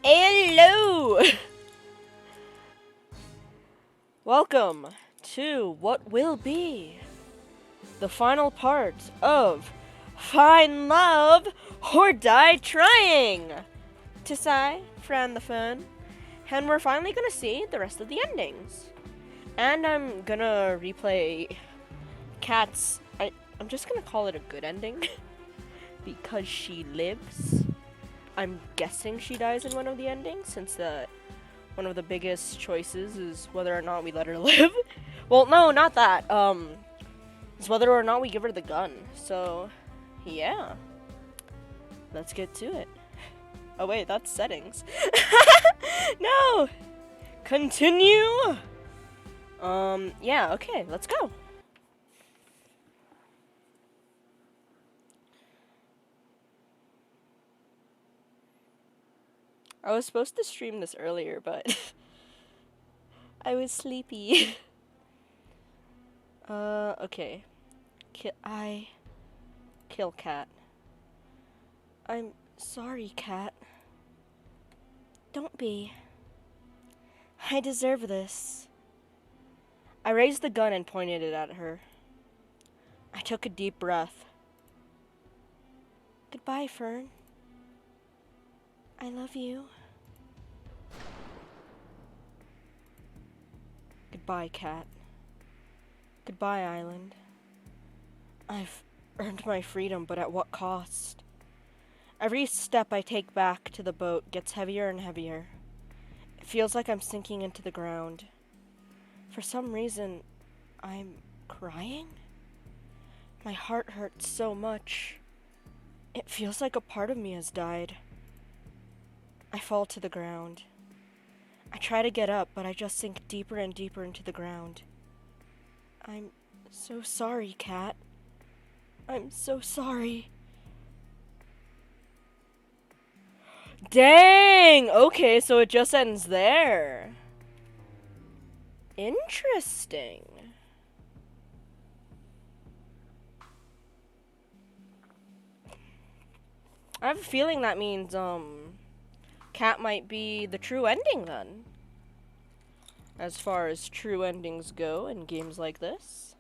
Hello! Welcome to what will be the final part of Find Love or Die Trying! Tisai, Fran the Fern, and we're finally gonna see the rest of the endings. And I'm gonna replay Kat's. I'm just gonna call it a good ending because she lives. I'm guessing she dies in one of the endings since one of the biggest choices is whether or not we let her live. Well, no, not that. It's whether or not we give her the gun. So, yeah. Let's get to it. Oh wait, that's settings. No! Continue! Yeah, okay, let's go. I was supposed to stream this earlier, but I was sleepy. Okay. Kill Cat. I'm sorry, Cat. Don't be. I deserve this. I raised the gun and pointed it at her. I took a deep breath. Goodbye, Fern. I love you. Goodbye, Cat. Goodbye, Island. I've earned my freedom, but at what cost? Every step I take back to the boat gets heavier and heavier. It feels like I'm sinking into the ground. For some reason, I'm crying? My heart hurts so much. It feels like a part of me has died. I fall to the ground. I try to get up, but I just sink deeper and deeper into the ground. I'm so sorry, Cat. I'm so sorry. Dang! Okay, so it just ends there. Interesting. I have a feeling that means, Cat might be the true ending then. As far as true endings go in games like this.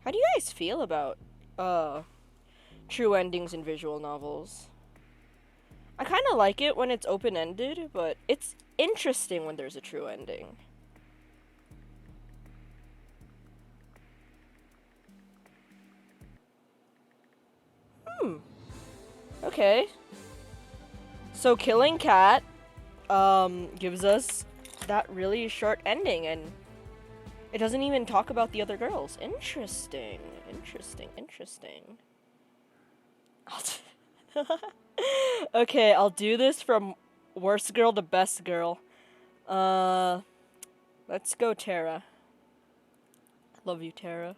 How do you guys feel about, true endings in visual novels? I kind of like it when it's open-ended, but it's interesting when there's a true ending. Okay. So killing Cat, gives us that really short ending, and it doesn't even talk about the other girls. Interesting. Okay, I'll do this from worst girl to best girl. Let's go, Tara. Love you, Tara.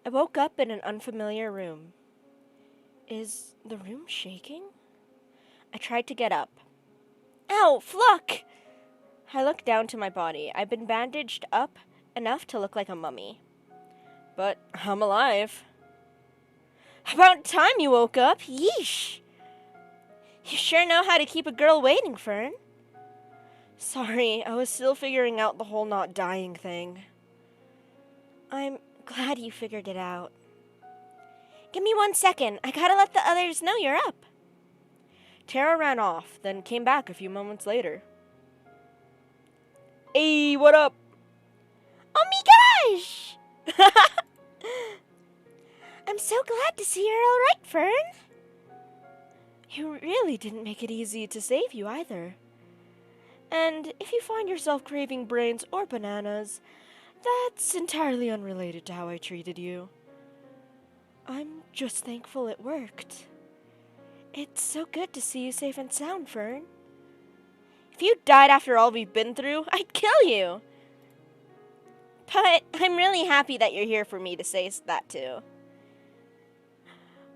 I woke up in an unfamiliar room. Is the room shaking? I tried to get up. Ow, Fluck! I looked down to my body. I've been bandaged up enough to look like a mummy. But I'm alive. About time you woke up. Yeesh! You sure know how to keep a girl waiting, Fern. Sorry, I was still figuring out the whole not dying thing. I'm glad you figured it out. Give me 1 second. I gotta let the others know you're up. Tara ran off, then came back a few moments later. Hey, what up? Oh my gosh! I'm so glad to see you're alright, Fern. You really didn't make it easy to save you either. And if you find yourself craving brains or bananas, that's entirely unrelated to how I treated you. I'm just thankful it worked. It's so good to see you safe and sound, Fern. If you died after all we've been through, I'd kill you. But I'm really happy that you're here for me to say that to.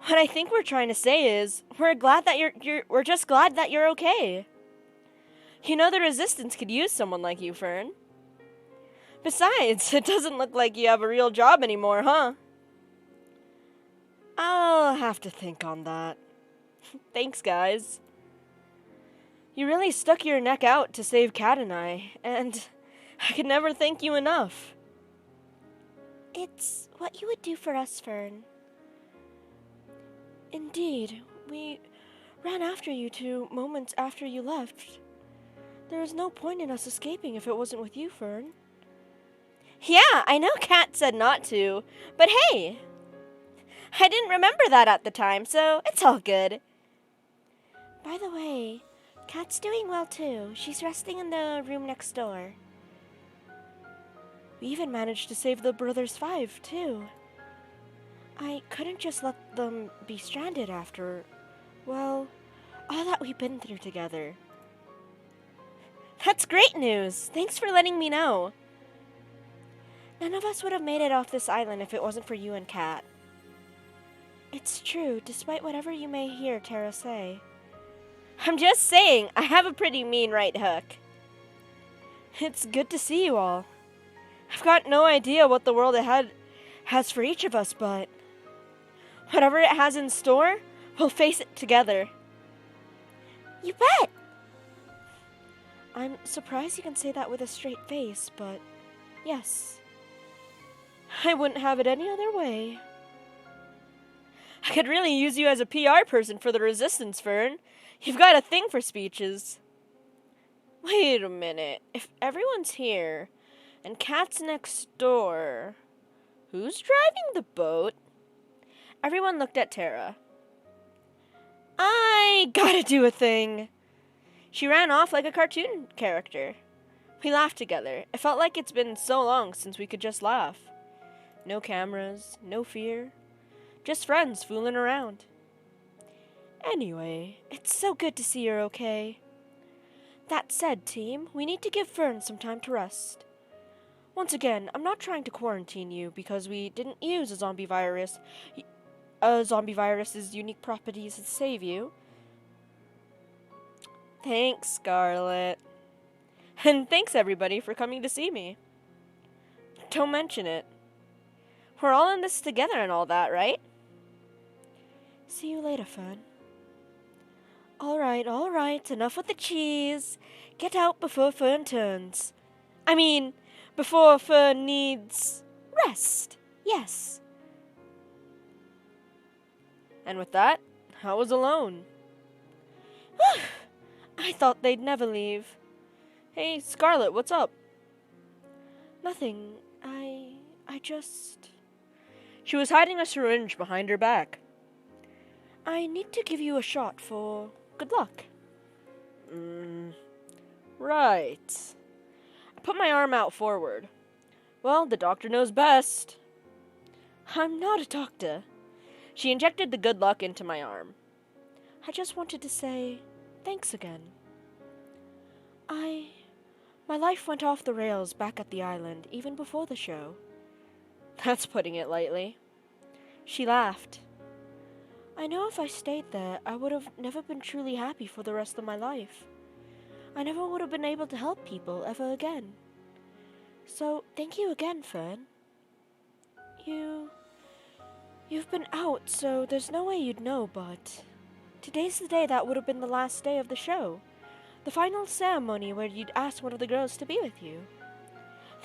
What I think we're trying to say is, we're glad that we're just glad that you're okay. You know the Resistance could use someone like you, Fern. Besides, it doesn't look like you have a real job anymore, huh? I'll have to think on that. Thanks, guys. You really stuck your neck out to save Kat and I can never thank you enough. It's what you would do for us, Fern. Indeed, we ran after you 2 moments after you left. There is no point in us escaping if it wasn't with you, Fern. Yeah, I know Kat said not to, but hey, I didn't remember that at the time, so it's all good. By the way, Kat's doing well too. She's resting in the room next door. We even managed to save the Brothers 5, too. I couldn't just let them be stranded after, well, all that we've been through together. That's great news! Thanks for letting me know. None of us would have made it off this island if it wasn't for you and Kat. It's true, despite whatever you may hear Tara say. I'm just saying, I have a pretty mean right hook. It's good to see you all. I've got no idea what the world ahead has for each of us, but whatever it has in store, we'll face it together. You bet! I'm surprised you can say that with a straight face, but yes. I wouldn't have it any other way. I could really use you as a PR person for the Resistance, Fern. You've got a thing for speeches. Wait a minute. If everyone's here and Kat's next door, who's driving the boat? Everyone looked at Tara. I gotta do a thing. She ran off like a cartoon character. We laughed together. It felt like it's been so long since we could just laugh. No cameras, no fear. Just friends fooling around. Anyway, it's so good to see you're okay. That said, team, we need to give Fern some time to rest. Once again, I'm not trying to quarantine you because we didn't use a zombie virus's unique properties to save you. Thanks, Scarlet. And thanks, everybody, for coming to see me. Don't mention it. We're all in this together and all that, right? See you later, Fern. All right, enough with the cheese. Get out before Fern turns. Before Fern needs rest. Yes. And with that, I was alone. I thought they'd never leave. Hey, Scarlet, what's up? Nothing. I just... She was hiding a syringe behind her back. I need to give you a shot for good luck. Right. I put my arm out forward. Well, the doctor knows best. I'm not a doctor. She injected the good luck into my arm. I just wanted to say thanks again. My life went off the rails back at the island, even before the show. That's putting it lightly. She laughed. I know if I stayed there, I would have never been truly happy for the rest of my life. I never would have been able to help people ever again. So, thank you again, Fern. You've been out, so there's no way you'd know, but today's the day that would have been the last day of the show. The final ceremony where you'd ask one of the girls to be with you.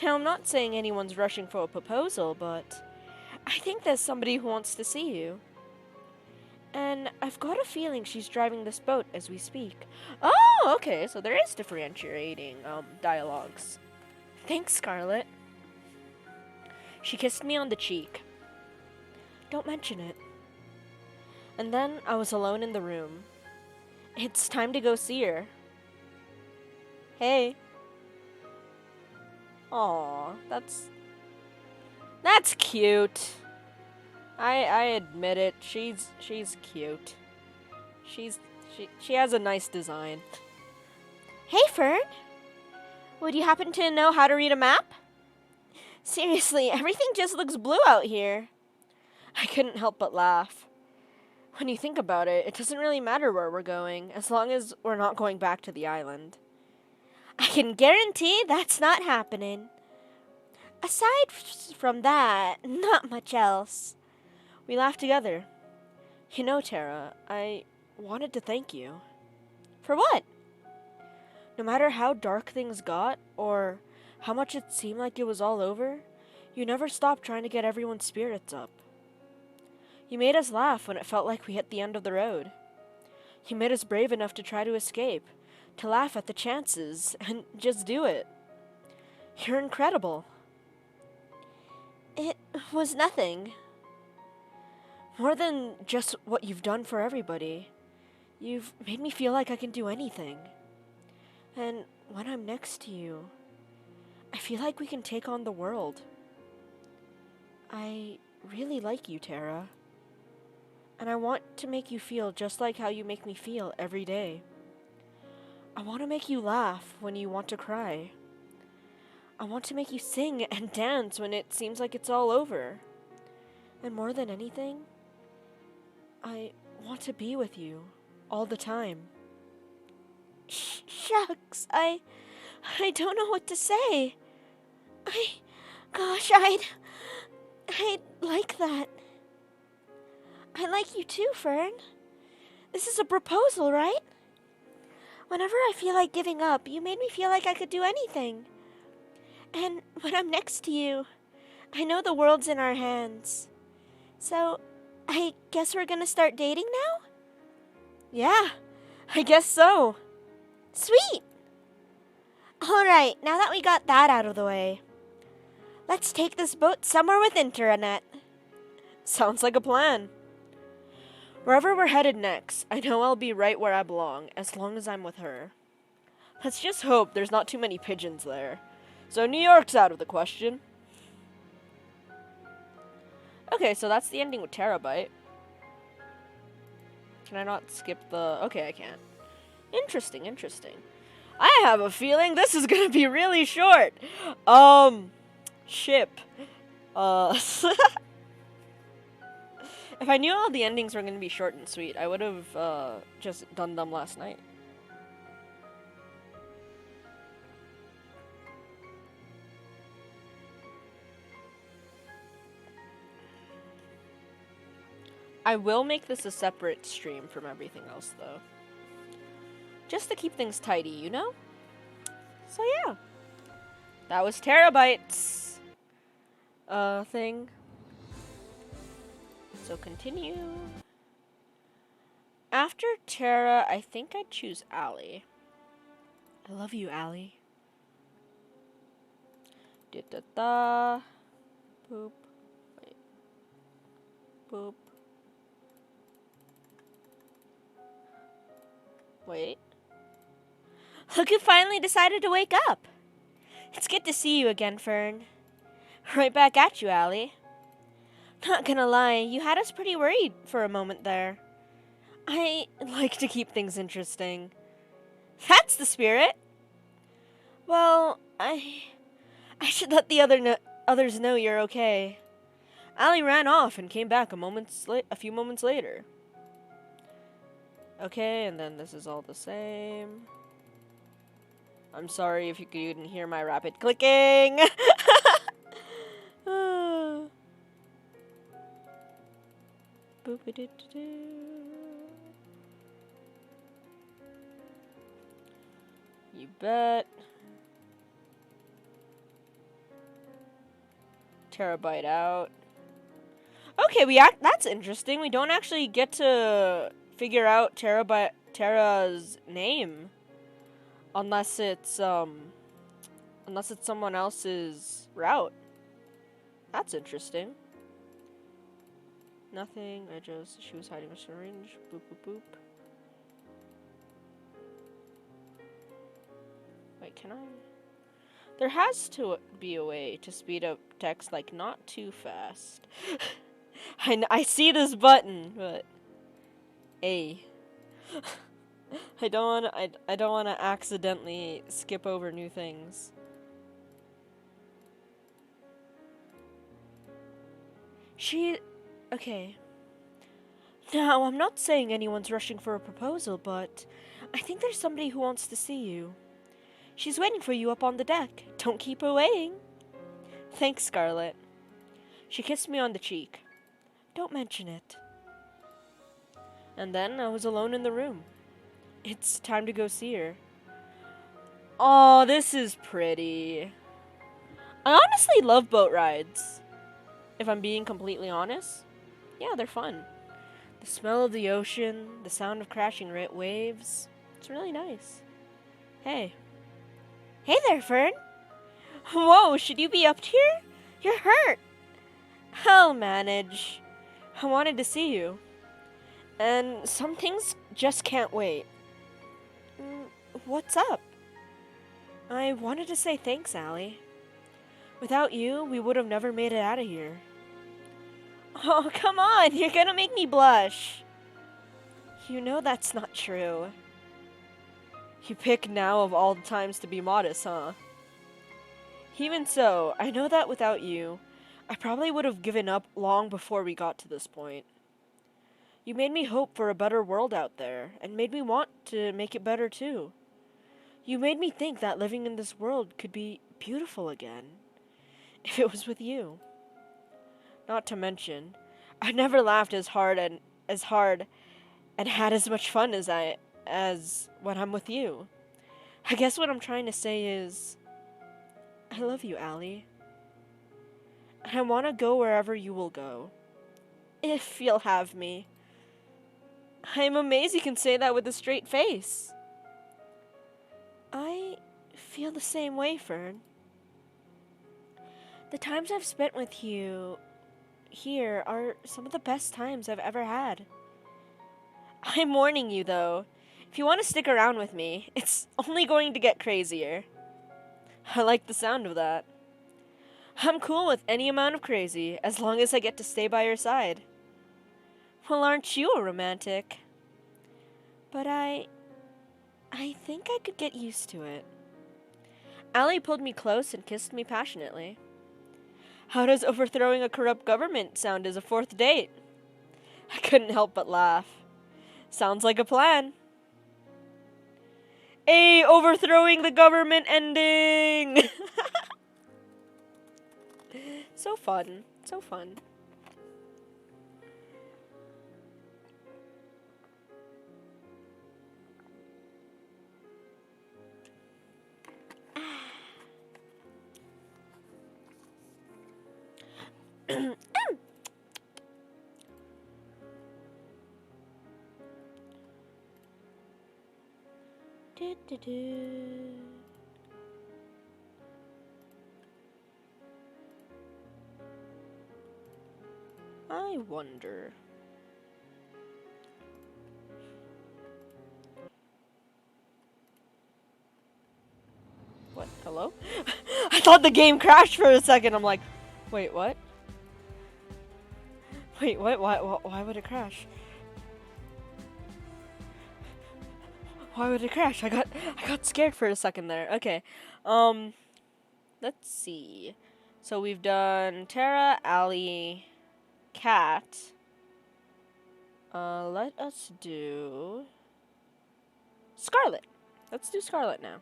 Now, I'm not saying anyone's rushing for a proposal, but I think there's somebody who wants to see you. And I've got a feeling she's driving this boat as we speak. Oh, okay, so there is differentiating dialogues. Thanks, Scarlet. She kissed me on the cheek. Don't mention it. And then I was alone in the room. It's time to go see her. Hey. Aw, that's cute. I admit it. She's cute. She has a nice design. Hey, Fern. Would you happen to know how to read a map? Seriously, everything just looks blue out here. I couldn't help but laugh. When you think about it, it doesn't really matter where we're going, as long as we're not going back to the island. I can guarantee that's not happening. Aside from that, not much else. We laughed together. You know, Tara, I wanted to thank you. For what? No matter how dark things got, or how much it seemed like it was all over, you never stopped trying to get everyone's spirits up. You made us laugh when it felt like we hit the end of the road. You made us brave enough to try to escape, to laugh at the chances, and just do it. You're incredible. It was nothing. More than just what you've done for everybody. You've made me feel like I can do anything. And when I'm next to you, I feel like we can take on the world. I really like you, Tara. And I want to make you feel just like how you make me feel every day. I want to make you laugh when you want to cry. I want to make you sing and dance when it seems like it's all over. And more than anything, I want to be with you all the time. Shucks, I don't know what to say. I'd like that. I like you too, Fern. This is a proposal, right? Whenever I feel like giving up, you made me feel like I could do anything. And when I'm next to you, I know the world's in our hands. So, I guess we're gonna start dating now? Yeah, I guess so. Sweet! Alright, now that we got that out of the way, let's take this boat somewhere with internet. Sounds like a plan. Wherever we're headed next, I know I'll be right where I belong, as long as I'm with her. Let's just hope there's not too many pigeons there. So New York's out of the question. Okay, so that's the ending with Terabyte. Can I not skip the... Okay, I can't. Interesting, interesting. I have a feeling this is gonna be really short. Ship. If I knew all the endings were gonna be short and sweet, I would have, just done them last night. I will make this a separate stream from everything else, though. Just to keep things tidy, you know? So yeah. That was Terabyte's thing. So continue. After Tara, I think I'd choose Allie. I love you, Allie. Da-da-da. Boop. Wait. Boop. Wait. Look who finally decided to wake up. It's good to see you again, Fern. Right back at you, Allie. Not gonna lie, you had us pretty worried for a moment there. I like to keep things interesting. That's the spirit. Well, I should let the others know you're okay. Allie ran off and came back a few moments later. Okay, and then this is all the same. I'm sorry if you couldn't hear my rapid clicking. You bet. Terabyte out. Okay, that's interesting. We don't actually get to figure out Tara's name unless it's someone else's route. That's interesting. Nothing. She was hiding a syringe. Boop boop boop. Wait, can I? There has to be a way to speed up text, like, not too fast. I see this button, but A. I don't want to accidentally skip over new things. Okay. Now, I'm not saying anyone's rushing for a proposal, but I think there's somebody who wants to see you. She's waiting for you up on the deck. Don't keep her waiting. Thanks, Scarlet. She kissed me on the cheek. Don't mention it. And then I was alone in the room. It's time to go see her. Oh, this is pretty. I honestly love boat rides. If I'm being completely honest. Yeah, they're fun. The smell of the ocean, the sound of crashing waves. It's really nice. Hey. Hey there, Fern. Whoa, should you be up here? You're hurt. I'll manage. I wanted to see you. And some things just can't wait. What's up? I wanted to say thanks, Allie. Without you, we would have never made it out of here. Oh, come on, you're gonna make me blush. You know that's not true. You pick now of all times to be modest, huh? Even so, I know that without you, I probably would have given up long before we got to this point. You made me hope for a better world out there, and made me want to make it better too. You made me think that living in this world could be beautiful again, if it was with you. Not to mention, I never laughed as hard and had as much fun as when I'm with you. I guess what I'm trying to say is, I love you, Allie. And I want to go wherever you will go. If you'll have me. I'm amazed you can say that with a straight face. I feel the same way, Fern. The times I've spent with you here are some of the best times I've ever had. I'm warning you, though. If you want to stick around with me, it's only going to get crazier. I like the sound of that. I'm cool with any amount of crazy, as long as I get to stay by your side. Well, aren't you a romantic? But I think I could get used to it. Allie pulled me close and kissed me passionately. How does overthrowing a corrupt government sound as a fourth date? I couldn't help but laugh. Sounds like a plan. Hey, overthrowing the government ending! So fun. So fun. I wonder. What? Hello? I thought the game crashed for a second. I'm like, wait, what? Wait, what? Why would it crash? Why would it crash? I got scared for a second there. Okay. Let's see. So we've done Tara, Allie, Cat. Let us do Scarlet. Let's do Scarlet now.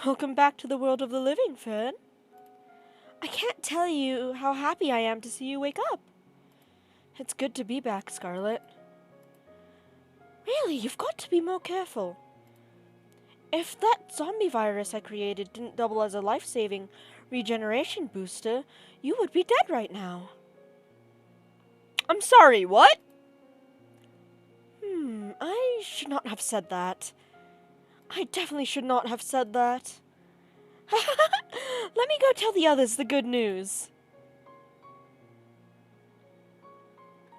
Welcome back to the world of the living, Fern. I can't tell you how happy I am to see you wake up. It's good to be back, Scarlet. Really, you've got to be more careful. If that zombie virus I created didn't double as a life-saving regeneration booster, you would be dead right now. I'm sorry, what? I should not have said that. I definitely should not have said that. Let me go tell the others the good news.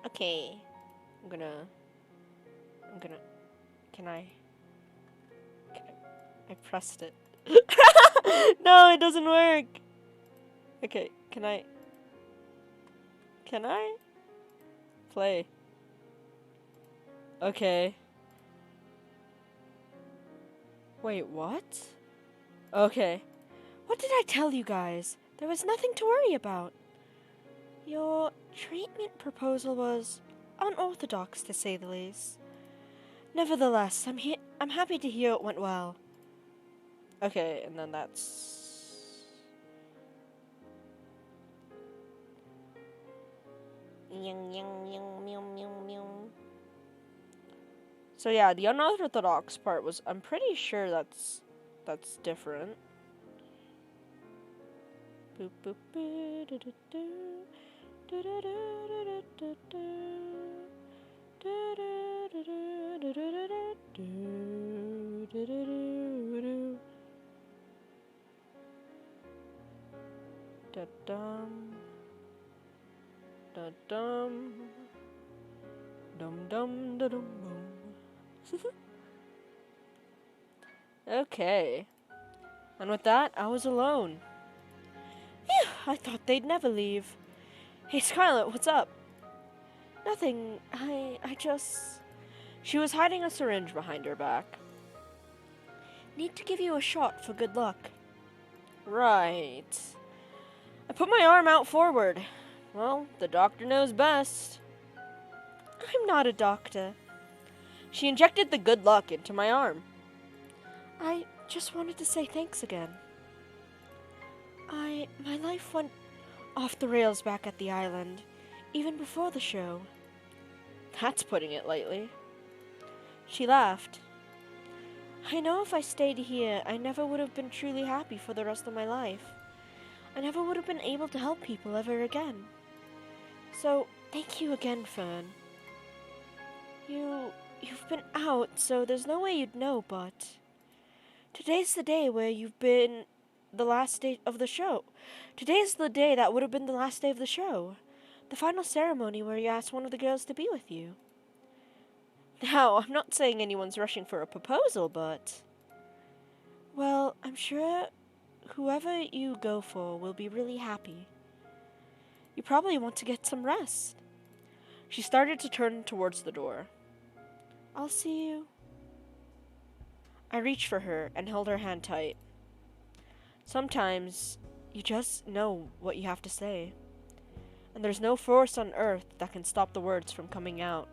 Okay. Can I pressed it. No, it doesn't work. Okay, can I play? Okay. Wait, what? Okay. What did I tell you guys? There was nothing to worry about. Your treatment proposal was unorthodox, to say the least. Nevertheless, I'm happy to hear it went well. Okay, and then that's... So yeah, the unorthodox part was, I'm pretty sure that's different. Boop, boop, boo, do, do, do. Do, do, do, do, do, do. Do, do, do, do, do, do, do, do, do, do, do. Da-dum. Da-dum. Dum-dum, da-dum-bum. Okay. And with that, I was alone. Phew, I thought they'd never leave. Hey, Scarlet, what's up? Nothing. I just... She was hiding a syringe behind her back. Need to give you a shot for good luck. Right. I put my arm out forward. Well, the doctor knows best. I'm not a doctor. She injected the good luck into my arm. I just wanted to say thanks again. My life went off the rails back at the island, even before the show. That's putting it lightly. She laughed. I know if I stayed here, I never would have been truly happy for the rest of my life. I never would have been able to help people ever again. So, thank you again, Fern. You've been out, so there's no way you'd know, but... Today's the day where you've been the last day of the show. Today's the day that would have been the last day of the show. The final ceremony where you asked one of the girls to be with you. Now, I'm not saying anyone's rushing for a proposal, but... Well, I'm sure whoever you go for will be really happy. You probably want to get some rest. She started to turn towards the door. I'll see you. I reached for her and held her hand tight. Sometimes, you just know what you have to say. And there's no force on earth that can stop the words from coming out.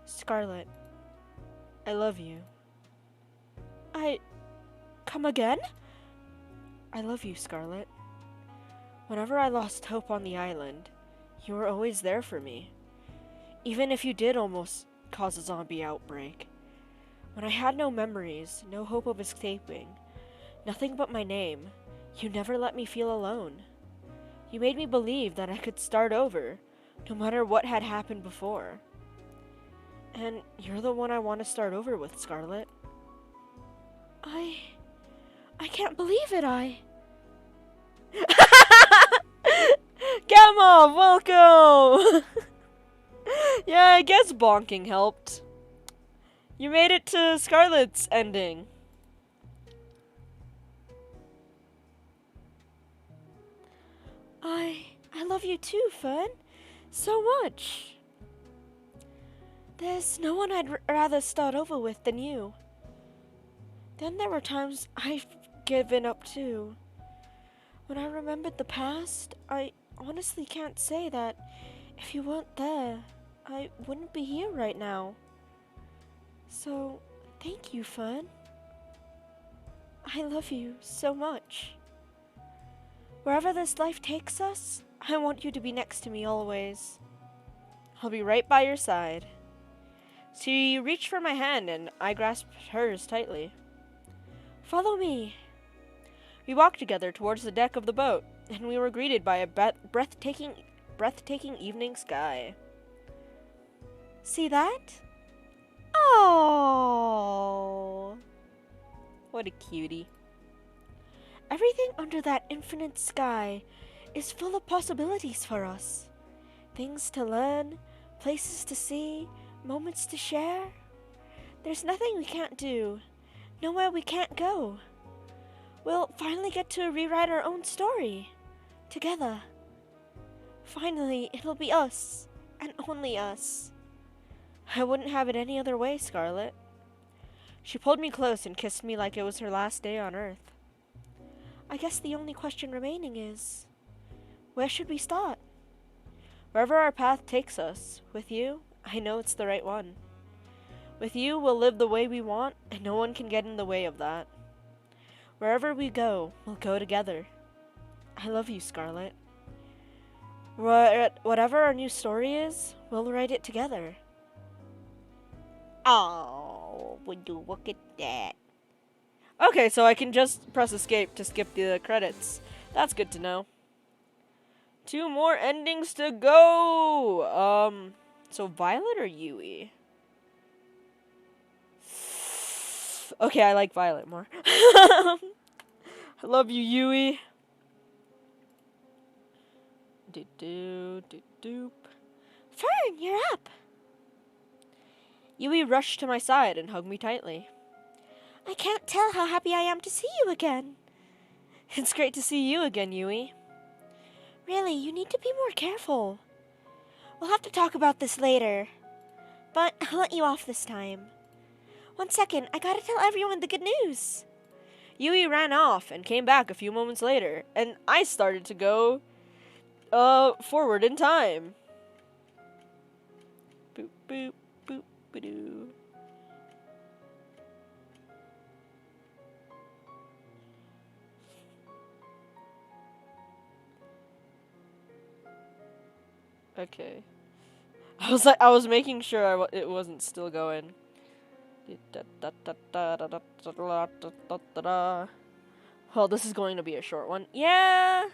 Scarlet, I love you. Come again? I love you, Scarlet. Whenever I lost hope on the island, you were always there for me. Even if you did almost cause a zombie outbreak. When I had no memories, no hope of escaping, nothing but my name, you never let me feel alone. You made me believe that I could start over, no matter what had happened before. And you're the one I want to start over with, Scarlet. I can't believe it, Gamma, welcome! Yeah, I guess bonking helped. You made it to Scarlet's ending. I love you too, Fern. So much. There's no one I'd rather start over with than you. Then there were times I've given up too. When I remembered the past, I honestly can't say that if you weren't there, I wouldn't be here right now. So, thank you, Fern. I love you so much. Wherever this life takes us, I want you to be next to me always. I'll be right by your side. She reached for my hand and I grasped hers tightly. Follow me. We walked together towards the deck of the boat, and we were greeted by a breathtaking evening sky. See that? Oh, what a cutie. Everything under that infinite sky is full of possibilities for us. Things to learn, places to see, moments to share. There's nothing we can't do, nowhere we can't go. We'll finally get to rewrite our own story, together. Finally, it'll be us, and only us. I wouldn't have it any other way, Scarlet. She pulled me close and kissed me like it was her last day on Earth. I guess the only question remaining is, where should we start? Wherever our path takes us, with you, I know it's the right one. With you, we'll live the way we want, and no one can get in the way of that. Wherever we go, we'll go together. I love you, Scarlet. Whatever our new story is, we'll write it together. Oh, would you look at that? Okay, so I can just press escape to skip the credits. That's good to know. 2 more endings to go! So Violet or Yui? Okay, I like Violet more. I love you, Yui. Doop. Fern, you're up. Yui rushed to my side and hugged me tightly. I can't tell how happy I am to see you again. It's great to see you again, Yui. Really, you need to be more careful. We'll have to talk about this later. But I'll let you off this time. 1 second, I gotta tell everyone the good news. Yui ran off and came back a few moments later, and I started to go, forward in time. Boop, boop, boop, ba-doo. Okay. I was making sure it wasn't still going. Well, this is going to be a short one. Yeah.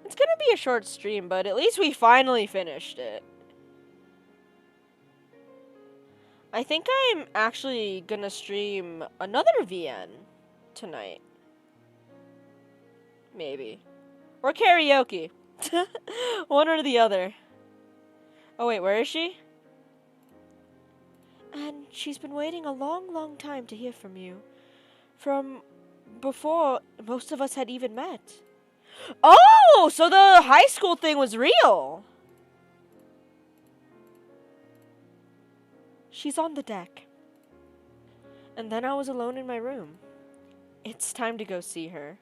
It's gonna be a short stream, but at least we finally finished it. I think I'm actually gonna stream another VN tonight. Maybe. Or karaoke. One or the other. Oh wait, where is she? And she's been waiting a long, long time to hear from you. From before most of us had even met. Oh, so the high school thing was real. She's on the deck. And then I was alone in my room. It's time to go see her.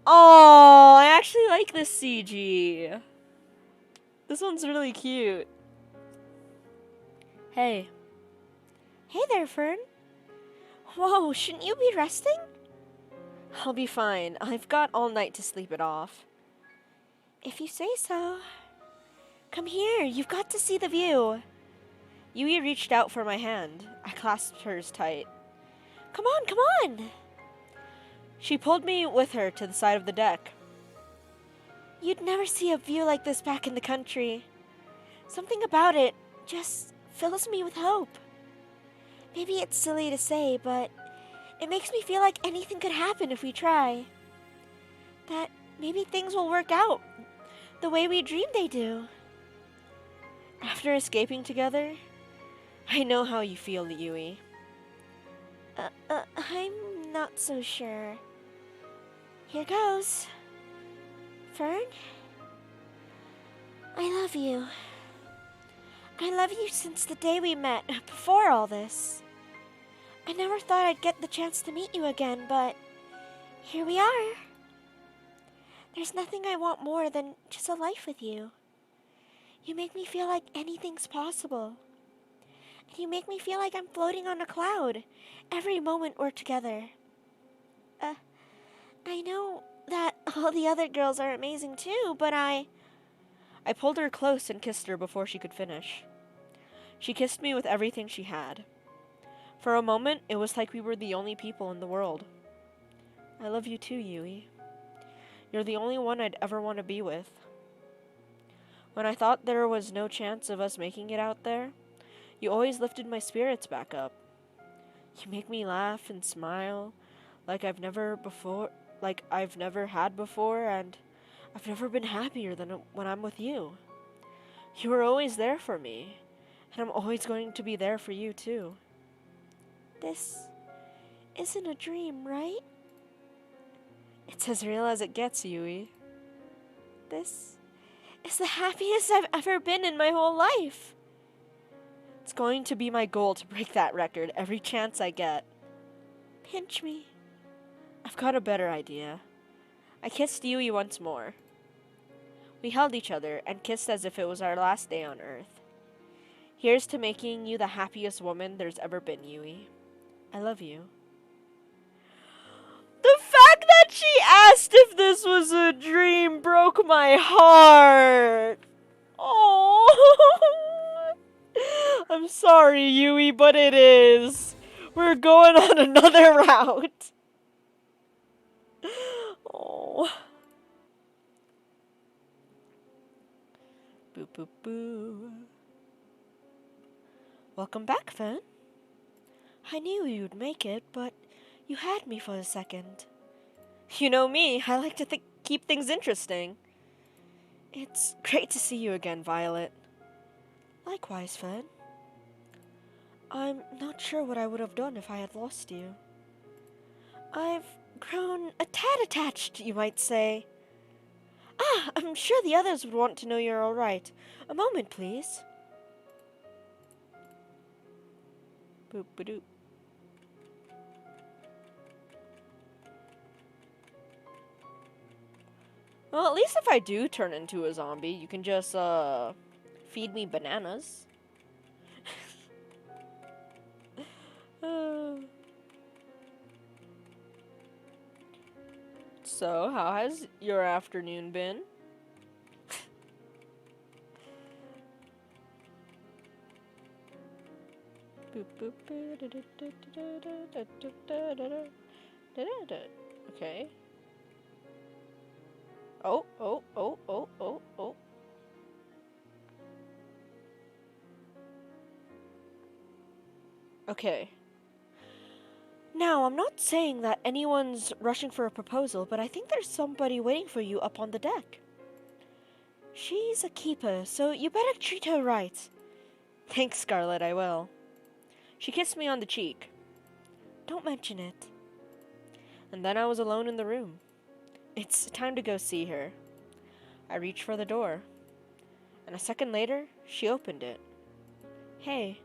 Oh, I actually like this CG. This one's really cute. Hey. Hey there, Fern. Whoa, shouldn't you be resting? I'll be fine. I've got all night to sleep it off. If you say so. Come here, you've got to see the view. Yui reached out for my hand. I clasped hers tight. Come on, come on! She pulled me with her to the side of the deck. You'd never see a view like this back in the country. Something about it just fills me with hope. Maybe it's silly to say, but it makes me feel like anything could happen if we try. That maybe things will work out the way we dream they do. After escaping together, I know how you feel, Yui. I'm not so sure. Here goes. Fern? I love you. I love you since the day we met, before all this. I never thought I'd get the chance to meet you again, but here we are. There's nothing I want more than just a life with you. You make me feel like anything's possible. And you make me feel like I'm floating on a cloud every moment we're together. I know that all the other girls are amazing too, but I pulled her close and kissed her before she could finish. She kissed me with everything she had. For a moment, it was like we were the only people in the world. I love you too, Yui. You're the only one I'd ever want to be with. When I thought there was no chance of us making it out there, you always lifted my spirits back up. You make me laugh and smile like I've never had before, and I've never been happier than when I'm with you. You were always there for me, and I'm always going to be there for you too. This isn't a dream, right? It's as real as it gets, Yui. This is the happiest I've ever been in my whole life. It's going to be my goal to break that record every chance I get. Pinch me. I've got a better idea. I kissed Yui once more. We held each other and kissed as if it was our last day on Earth. Here's to making you the happiest woman there's ever been, Yui. I love you. The fact that she asked if this was a dream broke my heart. Oh, I'm sorry, Yui, but it is. We're going on another route. Oh. Boo, boo, boo. Welcome back, Fern. I knew you'd make it, but you had me for a second. You know me, I like to keep things interesting. It's great to see you again, Violet. Likewise, Fern. I'm not sure what I would have done if I had lost you. I've grown a tad attached, you might say. Ah, I'm sure the others would want to know you're all right. A moment, please. Boop ba doop. Well, at least if I do turn into a zombie, you can just feed me bananas. So, how has your afternoon been? Okay. Oh. Okay. Now, I'm not saying that anyone's rushing for a proposal, but I think there's somebody waiting for you up on the deck. She's a keeper, so you better treat her right. Thanks, Scarlet, I will. She kissed me on the cheek. Don't mention it. And then I was alone in the room. It's time to go see her. I reached for the door. And a second later, she opened it. Hey.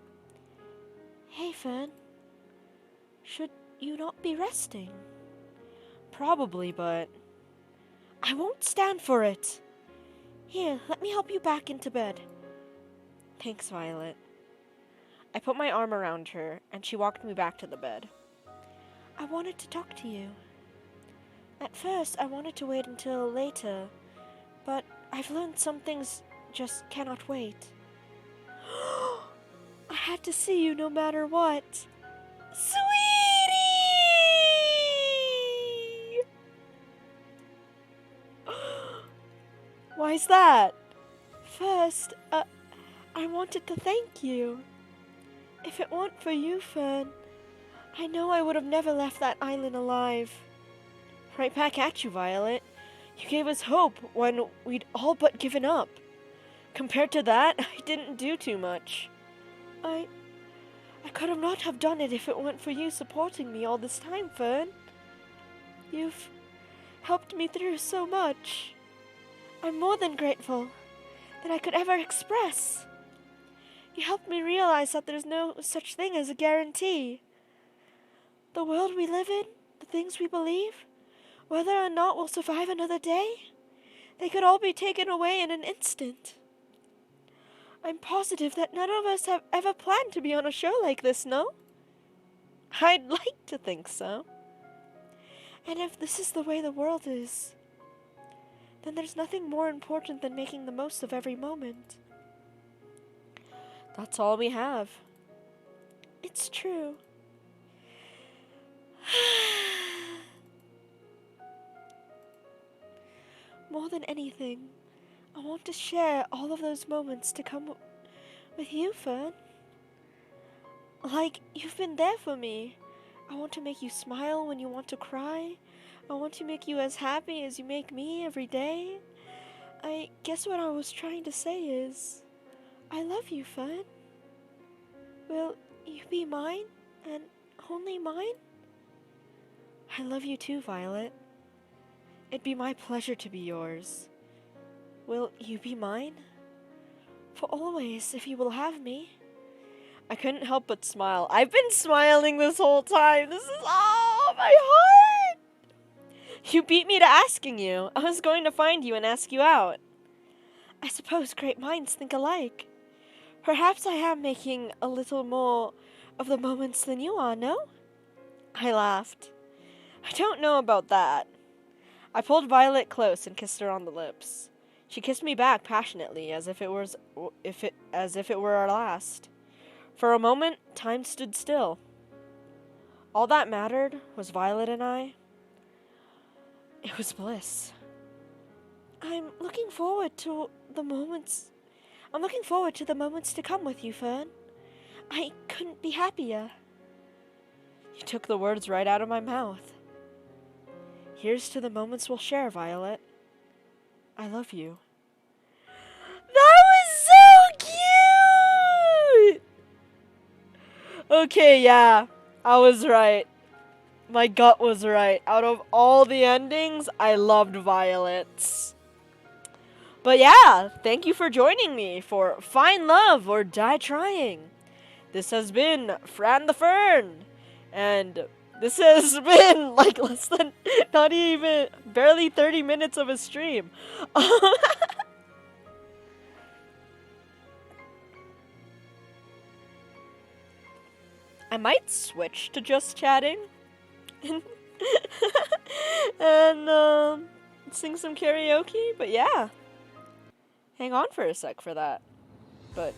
Hey, Fern. Should you not be resting? Probably, but I won't stand for it. Here, let me help you back into bed. Thanks, Violet. I put my arm around her, and she walked me back to the bed. I wanted to talk to you. At first, I wanted to wait until later, but I've learned some things just cannot wait. I had to see you no matter what. Sweetie! Why's that? First, I wanted to thank you. If it weren't for you, Fern, I know I would have never left that island alive. Right back at you, Violet. You gave us hope when we'd all but given up. Compared to that, I didn't do too much. I could have not have done it if it weren't for you supporting me all this time, Fern. You've helped me through so much. I'm more than grateful than I could ever express. You helped me realize that there's no such thing as a guarantee. The world we live in, the things we believe, whether or not we'll survive another day, they could all be taken away in an instant. I'm positive that none of us have ever planned to be on a show like this, no? I'd like to think so. And if this is the way the world is, then there's nothing more important than making the most of every moment. That's all we have. It's true. More than anything, I want to share all of those moments to come with you, Fern. Like, you've been there for me. I want to make you smile when you want to cry. I want to make you as happy as you make me every day. I guess what I was trying to say is, I love you, Fern. Will you be mine, and only mine? I love you too, Violet. It'd be my pleasure to be yours. Will you be mine? For always, if you will have me. I couldn't help but smile. I've been smiling this whole time. This is, oh, my heart! You beat me to asking you. I was going to find you and ask you out. I suppose great minds think alike. Perhaps I am making a little more of the moments than you are, no? I laughed. I don't know about that. I pulled Violet close and kissed her on the lips. She kissed me back passionately, as if it were our last. For a moment, time stood still. All that mattered was Violet and I. It was bliss. I'm looking forward to the moments to come with you, Fern. I couldn't be happier. You took the words right out of my mouth. Here's to the moments we'll share, Violet. I love you. That was so cute! Okay, yeah, I was right. My gut was right. Out of all the endings, I loved Violet's. But yeah, thank you for joining me for Find Love or Die Trying. This has been Fran the Fern. And this has been like barely 30 minutes of a stream. I might switch to just chatting and sing some karaoke, but yeah. Hang on for a sec for that. But,